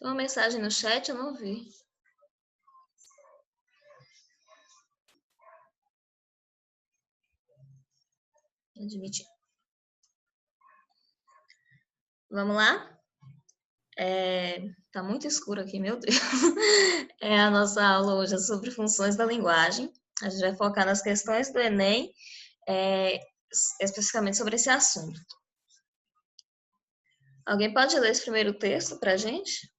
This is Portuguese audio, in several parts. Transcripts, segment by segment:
Tem uma mensagem no chat, eu não vi. Admitir. Vamos lá? Tá muito escuro aqui, meu Deus. A nossa aula hoje é sobre funções da linguagem. A gente vai focar nas questões do Enem, especificamente sobre esse assunto. Alguém pode ler esse primeiro texto para a gente?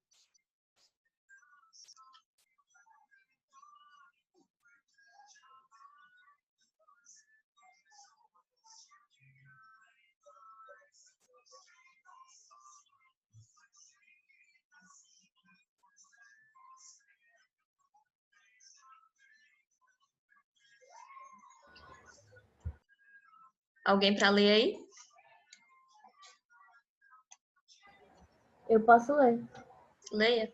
Alguém para ler aí? Eu posso ler. Leia.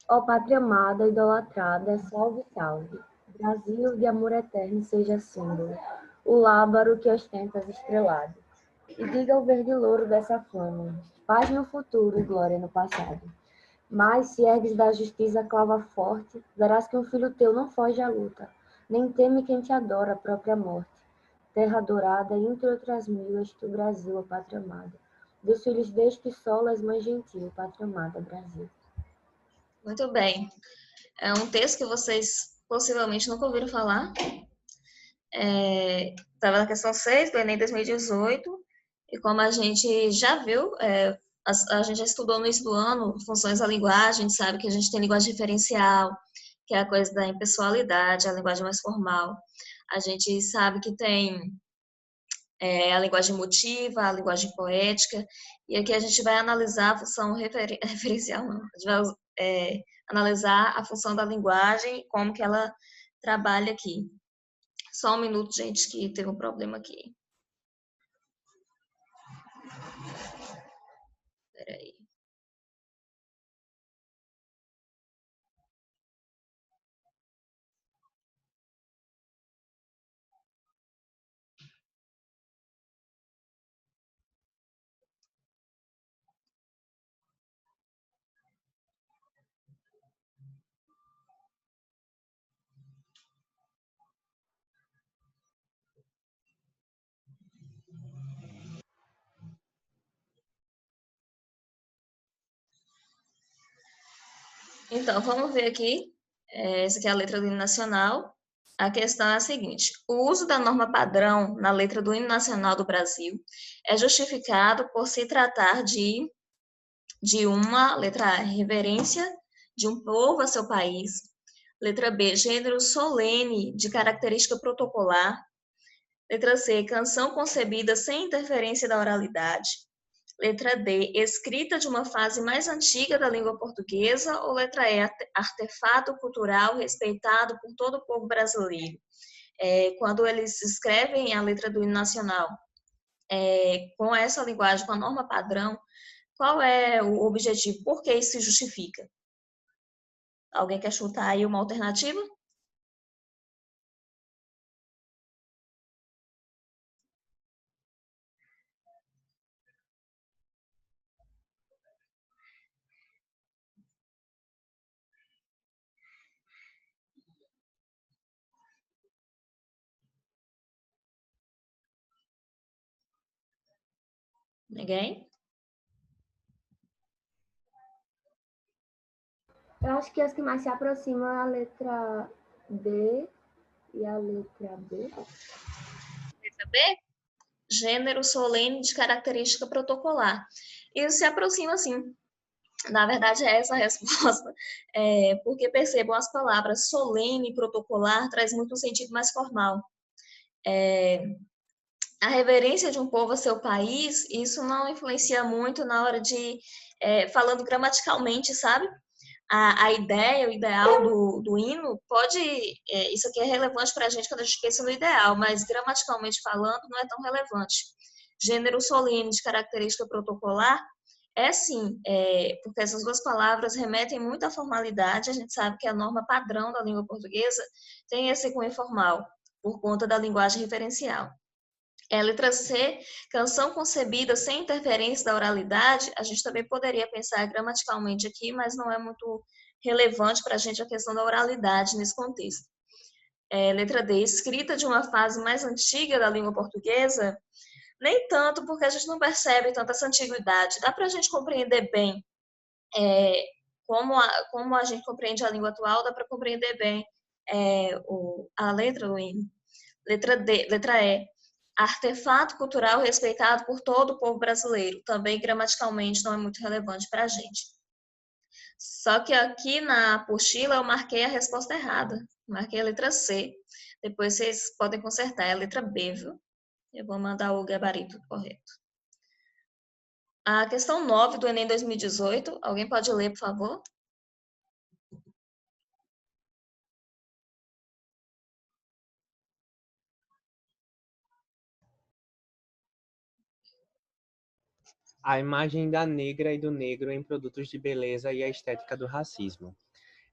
Ó pátria amada, idolatrada, salve, salve. Brasil de amor eterno seja símbolo, o lábaro que ostentas estrelado. E diga o verde louro dessa flama, paz no futuro e glória no passado. Mas se ergues da justiça a clava forte, verás que um filho teu não foge à luta, nem teme quem te adora a própria morte. Terra dourada, entre outras mil, és tu, Brasil, a pátria amada. Dos filhos deste sol és mãe gentil, pátria amada, Brasil. Muito bem. É um texto que vocês possivelmente nunca ouviram falar. Estava na questão 6 do Enem 2018. E como a gente já viu, a gente já estudou no início do ano funções da linguagem, a gente sabe que a gente tem linguagem diferencial, que é a coisa da impessoalidade, a linguagem mais formal. A gente sabe que tem a linguagem emotiva, a linguagem poética, e aqui a gente vai analisar a função referencial, não, a gente vai analisar a função da linguagem, como que ela trabalha aqui. Só um minuto, gente, que teve um problema aqui. Peraí. Então, vamos ver aqui. Essa aqui é a letra do hino nacional. A questão é a seguinte: o uso da norma padrão na letra do hino nacional do Brasil é justificado por se tratar de uma, letra A, reverência de um povo a seu país. Letra B, gênero solene de característica protocolar. Letra C, canção concebida sem interferência da oralidade. Letra D, escrita de uma fase mais antiga da língua portuguesa. Ou letra E, artefato cultural respeitado por todo o povo brasileiro. Quando eles escrevem a letra do hino nacional com essa linguagem, com a norma padrão, qual é o objetivo? Por que isso se justifica? Alguém quer chutar aí uma alternativa? Ninguém? Eu acho que as que mais se aproximam é a letra D e a letra B. Letra B? Gênero solene de característica protocolar. Isso se aproxima, sim. Na verdade, é essa a resposta, porque percebam as palavras solene e protocolar traz muito um sentido mais formal. A reverência de um povo a seu país, isso não influencia muito na hora de, falando gramaticalmente, sabe? A ideia, o ideal do hino pode, isso aqui é relevante para a gente quando a gente pensa no ideal, mas gramaticalmente falando não é tão relevante. Gênero solene de característica protocolar é sim, porque essas duas palavras remetem muito à formalidade, a gente sabe que a norma padrão da língua portuguesa tem esse cunho formal, por conta da linguagem referencial. Letra C, canção concebida sem interferência da oralidade. A gente também poderia pensar gramaticalmente aqui, mas não é muito relevante para a gente a questão da oralidade nesse contexto. Letra D, escrita de uma fase mais antiga da língua portuguesa. Nem tanto, porque a gente não percebe tanta essa antiguidade. Dá para a gente compreender bem como a gente compreende a língua atual, dá para compreender bem a letra do hino. Letra E, artefato cultural respeitado por todo o povo brasileiro. Também gramaticalmente não é muito relevante para a gente. Só que aqui na apostila eu marquei a resposta errada. Marquei a letra C. Depois vocês podem consertar. É a letra B, viu? Eu vou mandar o gabarito correto. A questão 9 do Enem 2018. Alguém pode ler, por favor? A imagem da negra e do negro em produtos de beleza e a estética do racismo.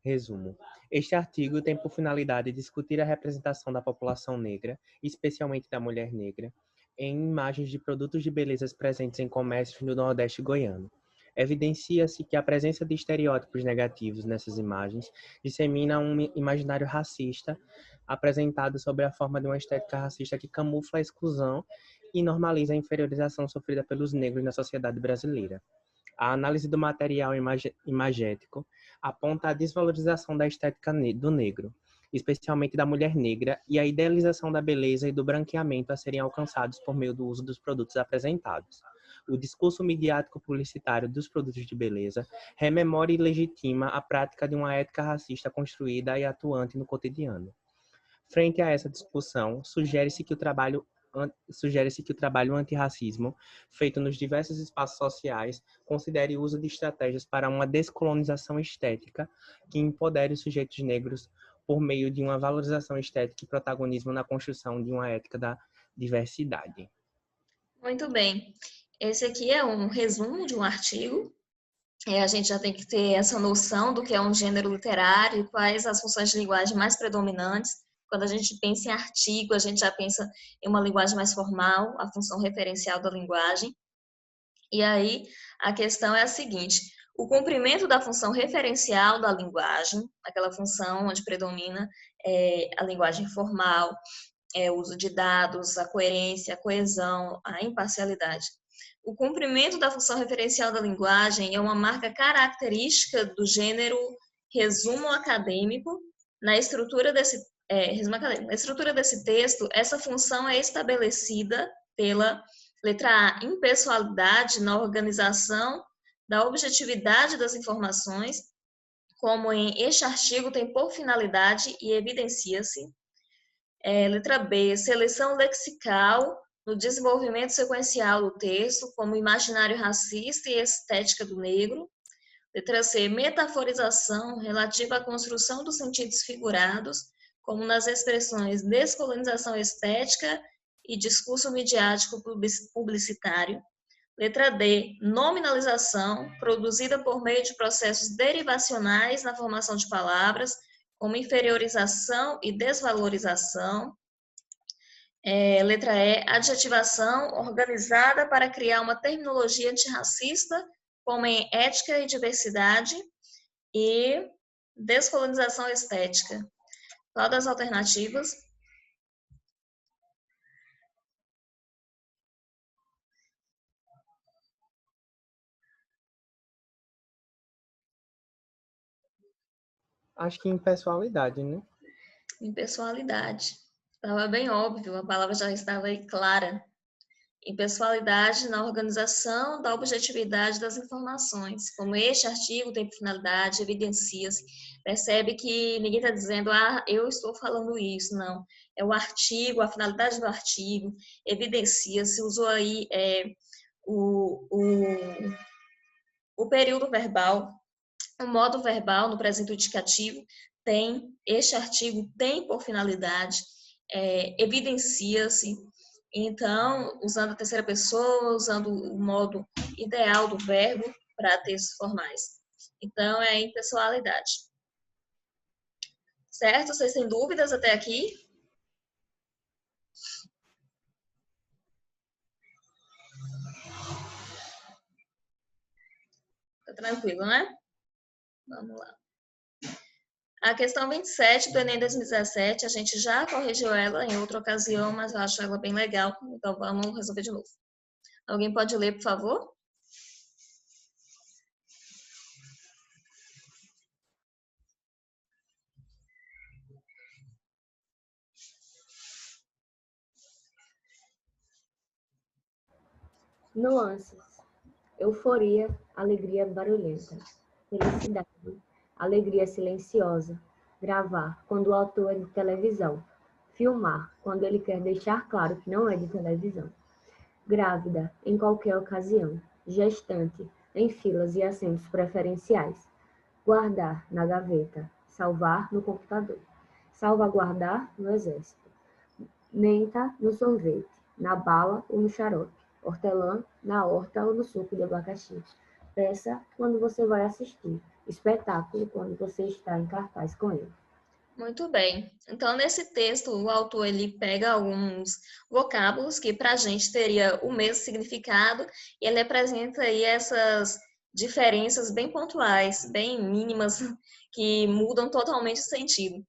Resumo. Este artigo tem por finalidade discutir a representação da população negra, especialmente da mulher negra, em imagens de produtos de beleza presentes em comércios no Nordeste goiano. Evidencia-se que a presença de estereótipos negativos nessas imagens dissemina um imaginário racista apresentado sob a forma de uma estética racista que camufla a exclusão e normaliza a inferiorização sofrida pelos negros na sociedade brasileira. A análise do material imagético aponta a desvalorização da estética do negro, especialmente da mulher negra, e a idealização da beleza e do branqueamento a serem alcançados por meio do uso dos produtos apresentados. O discurso midiático publicitário dos produtos de beleza rememora e legitima a prática de uma ética racista construída e atuante no cotidiano. Frente a essa discussão, sugere-se que o trabalho antirracismo, feito nos diversos espaços sociais, considere o uso de estratégias para uma descolonização estética que empodere os sujeitos negros por meio de uma valorização estética e protagonismo na construção de uma ética da diversidade. Muito bem. Esse aqui é um resumo de um artigo. A gente já tem que ter essa noção do que é um gênero literário e quais as funções de linguagem mais predominantes. Quando a gente pensa em artigo, a gente já pensa em uma linguagem mais formal, a função referencial da linguagem. E aí, a questão é a seguinte: o cumprimento da função referencial da linguagem, aquela função onde predomina a linguagem formal, o uso de dados, a coerência, a coesão, a imparcialidade. O cumprimento da função referencial da linguagem é uma marca característica do gênero resumo acadêmico. Na estrutura desse texto, essa função é estabelecida pela letra A, impessoalidade na organização da objetividade das informações, como este artigo tem por finalidade e evidencia-se. Letra B, seleção lexical no desenvolvimento sequencial do texto, como imaginário racista e estética do negro. Letra C, metaforização relativa à construção dos sentidos figurados, como nas expressões descolonização estética e discurso midiático publicitário. Letra D, nominalização, produzida por meio de processos derivacionais na formação de palavras, como inferiorização e desvalorização. Letra E, adjetivação organizada para criar uma terminologia antirracista, como em ética e diversidade, e descolonização estética. Qual das alternativas? Acho que impessoalidade, né? Impessoalidade. Estava bem óbvio, a palavra já estava aí clara. Impessoalidade na organização da objetividade das informações. Como este artigo tem por finalidade, evidencia-se, percebe que ninguém está dizendo, eu estou falando isso, não. É o artigo, a finalidade do artigo, evidencia-se, usou aí o período verbal, o modo verbal no presente indicativo, este artigo tem por finalidade, evidencia-se. Então, usando a terceira pessoa, usando o modo ideal do verbo para textos formais. Então, é a impessoalidade. Certo? Vocês têm dúvidas até aqui? Tá tranquilo, né? Vamos lá. A questão 27 do Enem 2017, a gente já corrigiu ela em outra ocasião, mas eu acho ela bem legal, então vamos resolver de novo. Alguém pode ler, por favor? Nuances. Euforia, alegria barulhenta. Felicidade, alegria silenciosa. Gravar, quando o autor é de televisão. Filmar, quando ele quer deixar claro que não é de televisão. Grávida, em qualquer ocasião. Gestante, em filas e assentos preferenciais. Guardar, na gaveta. Salvar, no computador. Salvaguardar, no exército. Menta, no sorvete. Na bala ou no xarope. Hortelã, na horta ou no suco de abacaxi. Peça, quando você vai assistir. Espetáculo, quando você está em cartaz com ele. Muito bem. Então, nesse texto, o autor ele pega alguns vocábulos que para a gente teria o mesmo significado e ele apresenta aí essas diferenças bem pontuais, bem mínimas, que mudam totalmente o sentido.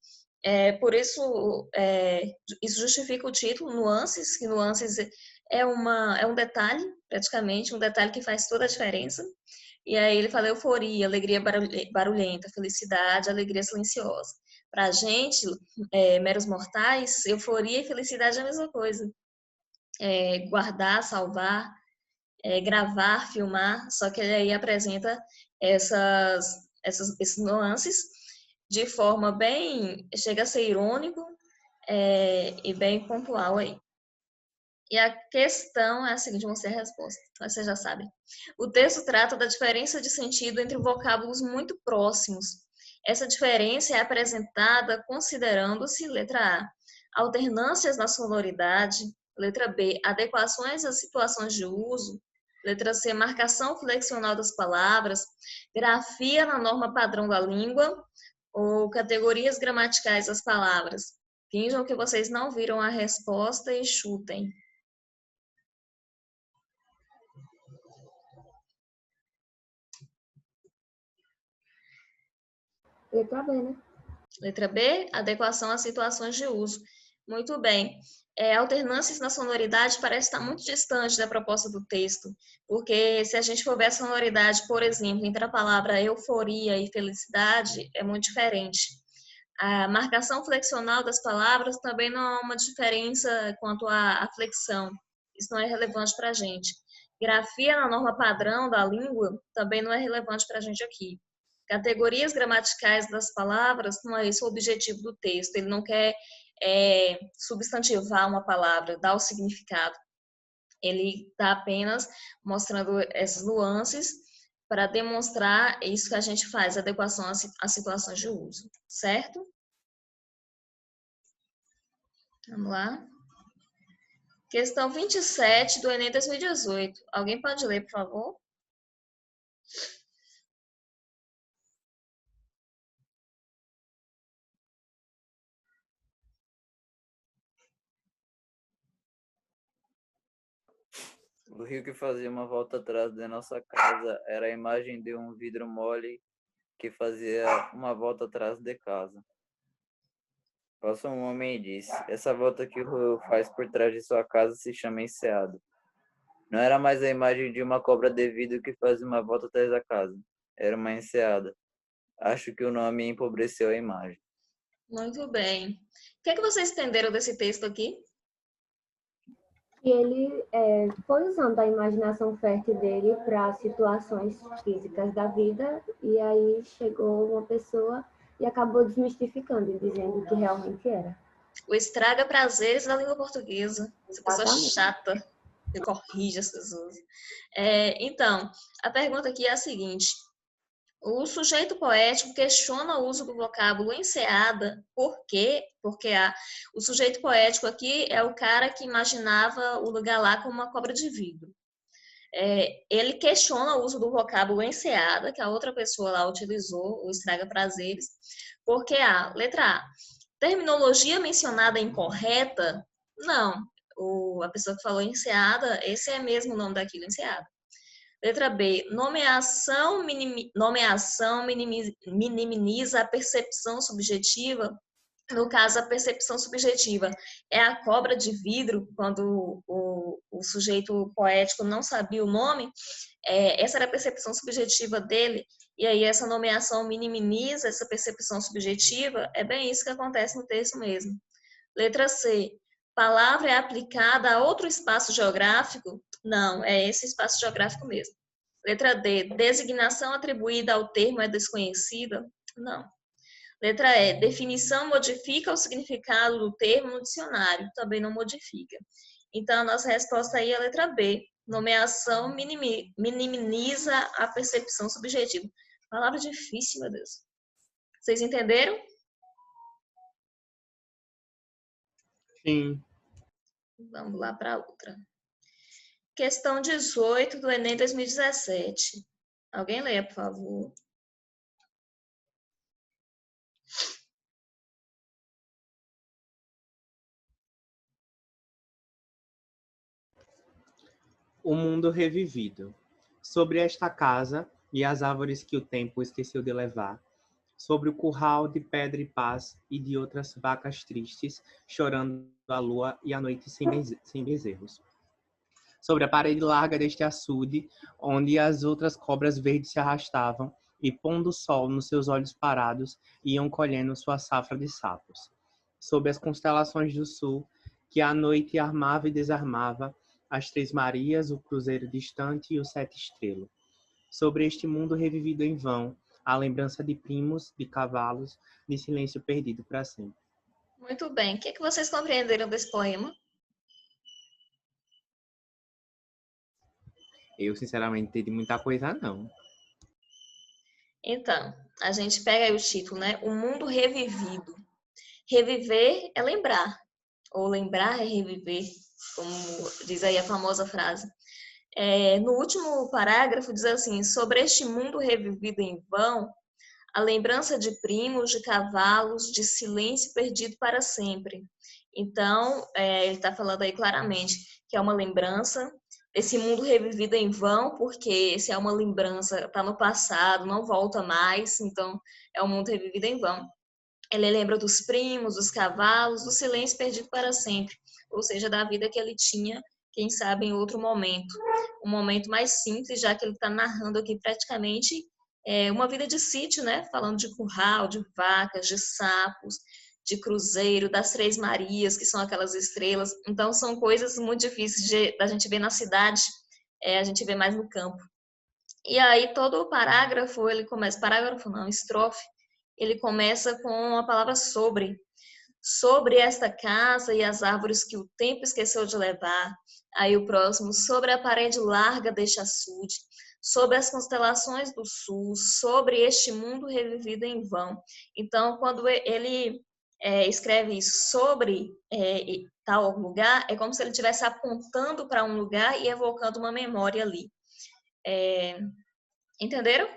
Por isso, isso justifica o título, nuances, que nuances é um detalhe, praticamente, um detalhe que faz toda a diferença. E aí ele fala euforia, alegria barulhenta, felicidade, alegria silenciosa. Para a gente, meros mortais, euforia e felicidade é a mesma coisa. Guardar, salvar, gravar, filmar, só que ele aí apresenta esses nuances de forma bem, chega a ser irônico e bem pontual aí. E a questão é a seguinte, vamos ter a resposta, mas você já sabe. O texto trata da diferença de sentido entre vocábulos muito próximos. Essa diferença é apresentada considerando-se, letra A, alternâncias na sonoridade, letra B, adequações às situações de uso, letra C, marcação flexional das palavras, grafia na norma padrão da língua, ou categorias gramaticais das palavras. Finjam que vocês não viram a resposta e chutem. Letra B, né? Letra B, adequação às situações de uso. Muito bem. Alternâncias na sonoridade parece estar muito distante da proposta do texto, porque se a gente for ver a sonoridade, por exemplo, entre a palavra euforia e felicidade, é muito diferente. A marcação flexional das palavras também não há uma diferença quanto à flexão. Isso não é relevante para a gente. Grafia na norma padrão da língua também não é relevante para a gente aqui. Categorias gramaticais das palavras, não é esse o objetivo do texto. Ele não quer substantivar uma palavra, dar o significado. Ele está apenas mostrando essas nuances para demonstrar isso que a gente faz, adequação às situações de uso, certo? Vamos lá. Questão 27 do Enem 2018. Alguém pode ler, por favor? O rio que fazia uma volta atrás de nossa casa era a imagem de um vidro mole que fazia uma volta atrás de casa. Passou um homem e disse: essa volta que o rio faz por trás de sua casa se chama enseada. Não era mais a imagem de uma cobra de vidro que fazia uma volta atrás da casa. Era uma enseada. Acho que o nome empobreceu a imagem. Muito bem. O que é que vocês entenderam desse texto aqui? E ele foi usando a imaginação fértil dele para situações físicas da vida, e aí chegou uma pessoa e acabou desmistificando e dizendo que realmente era. O estraga prazeres da língua portuguesa. Essa pessoa chata que corrige as pessoas. Então, a pergunta aqui é a seguinte. O sujeito poético questiona o uso do vocábulo enseada. Por quê? Porque o sujeito poético aqui é o cara que imaginava o lugar lá como uma cobra de vidro. Ele questiona o uso do vocábulo enseada, que a outra pessoa lá utilizou, o estraga prazeres, porque letra A, terminologia mencionada incorreta? Não. A pessoa que falou enseada, esse é mesmo o nome daquilo, enseada. Letra B, nomeação minimiza a percepção subjetiva. No caso, a percepção subjetiva é a cobra de vidro, quando o sujeito poético não sabia o nome, essa era a percepção subjetiva dele, e aí essa nomeação minimiza essa percepção subjetiva, é bem isso que acontece no texto mesmo. Letra C, palavra é aplicada a outro espaço geográfico? Não, é esse espaço geográfico mesmo. Letra D, designação atribuída ao termo é desconhecida? Não. Letra E, definição modifica o significado do termo no dicionário? Também não modifica. Então, a nossa resposta aí é a letra B. Nomeação minimiza a percepção subjetiva. Palavra difícil, meu Deus. Vocês entenderam? Sim. Vamos lá para outra. Questão 18 do Enem 2017. Alguém leia, por favor. O mundo revivido. Sobre esta casa e as árvores que o tempo esqueceu de levar, sobre o curral de pedra e paz e de outras vacas tristes, chorando a lua e a noite sem bezerros. Sobre a parede larga deste açude, onde as outras cobras verdes se arrastavam, e pondo o sol nos seus olhos parados, iam colhendo sua safra de sapos. Sob as constelações do sul, que a noite armava e desarmava, as Três Marias, o cruzeiro distante e o Sete Estrelo. Sobre este mundo revivido em vão, a lembrança de primos, de cavalos, de silêncio perdido para sempre. Muito bem. O que vocês compreenderam desse poema? Eu, sinceramente, não entendi muita coisa, não. Então, a gente pega aí o título, né? O mundo revivido. Reviver é lembrar, ou lembrar é reviver, como diz aí a famosa frase. No último parágrafo diz assim, sobre este mundo revivido em vão, a lembrança de primos, de cavalos, de silêncio perdido para sempre. Então, ele está falando aí claramente que é uma lembrança desse mundo revivido em vão, porque se é uma lembrança, está no passado, não volta mais, então é um mundo revivido em vão. Ele lembra dos primos, dos cavalos, do silêncio perdido para sempre, ou seja, da vida que ele tinha, quem sabe, em outro momento. Um momento mais simples, já que ele está narrando aqui praticamente uma vida de sítio, né? Falando de curral, de vacas, de sapos, de cruzeiro, das Três Marias, que são aquelas estrelas. Então, são coisas muito difíceis da gente ver na cidade, a gente vê mais no campo. E aí, todo o parágrafo, ele começa, parágrafo não, estrofe, ele começa com a palavra sobre. Sobre esta casa e as árvores que o tempo esqueceu de levar. Aí o próximo, sobre a parede larga deste açude, sobre as constelações do sul, sobre este mundo revivido em vão. Então, quando ele escreve sobre tal lugar, é como se ele estivesse apontando para um lugar e evocando uma memória ali. Entenderam?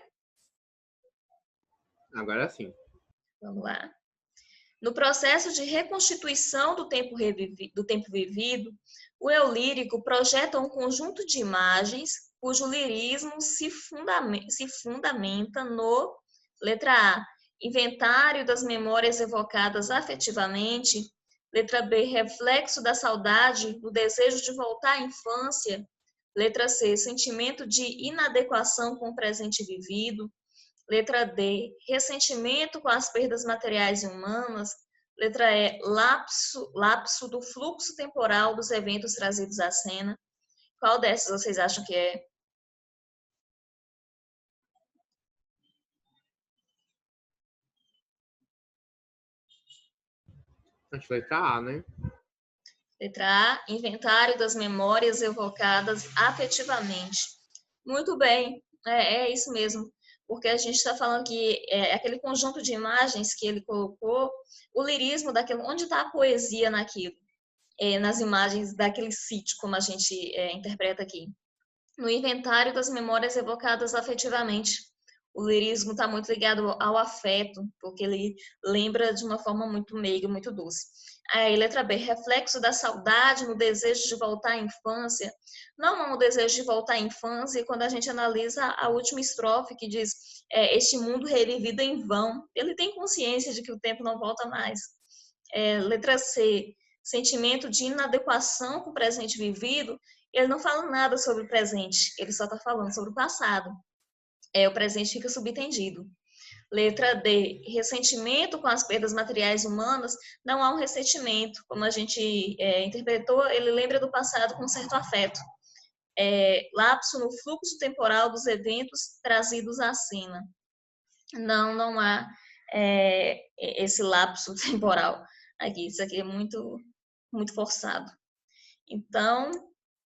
Agora sim. Vamos lá. No processo de reconstituição do tempo vivido, o eu lírico projeta um conjunto de imagens cujo lirismo se fundamenta no, letra A, inventário das memórias evocadas afetivamente, letra B, reflexo da saudade, do desejo de voltar à infância, letra C, sentimento de inadequação com o presente vivido, letra D, ressentimento com as perdas materiais e humanas. Letra E, lapso do fluxo temporal dos eventos trazidos à cena. Qual dessas vocês acham que é? Acho que letra A, né? Letra A, inventário das memórias evocadas afetivamente. Muito bem, é isso mesmo. Porque a gente está falando que aquele conjunto de imagens que ele colocou, o lirismo daquilo, onde está a poesia naquilo? Nas imagens daquele sítio, como a gente interpreta aqui. No inventário das memórias evocadas afetivamente. O lirismo está muito ligado ao afeto, porque ele lembra de uma forma muito meiga, muito doce. Aí, letra B, reflexo da saudade no desejo de voltar à infância. Não é um desejo de voltar à infância, quando a gente analisa a última estrofe, que diz, este mundo revivido em vão. Ele tem consciência de que o tempo não volta mais. Letra C, sentimento de inadequação com o presente vivido. Ele não fala nada sobre o presente, ele só está falando sobre o passado. O presente fica subentendido. Letra D, ressentimento com as perdas materiais humanas. Não há um ressentimento, como a gente interpretou, ele lembra do passado com certo afeto. Lapso no fluxo temporal dos eventos trazidos acima. Não há esse lapso temporal aqui. Isso aqui é muito, muito forçado. Então,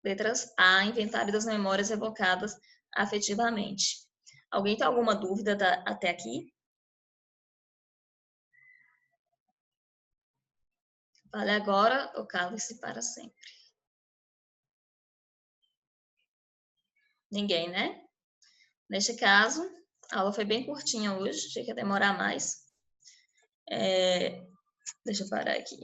letras A, inventário das memórias evocadas afetivamente. Alguém tem alguma dúvida até aqui? Vale agora ou cale-se para sempre. Ninguém, né? Neste caso, a aula foi bem curtinha hoje, achei que ia demorar mais. Deixa eu parar aqui.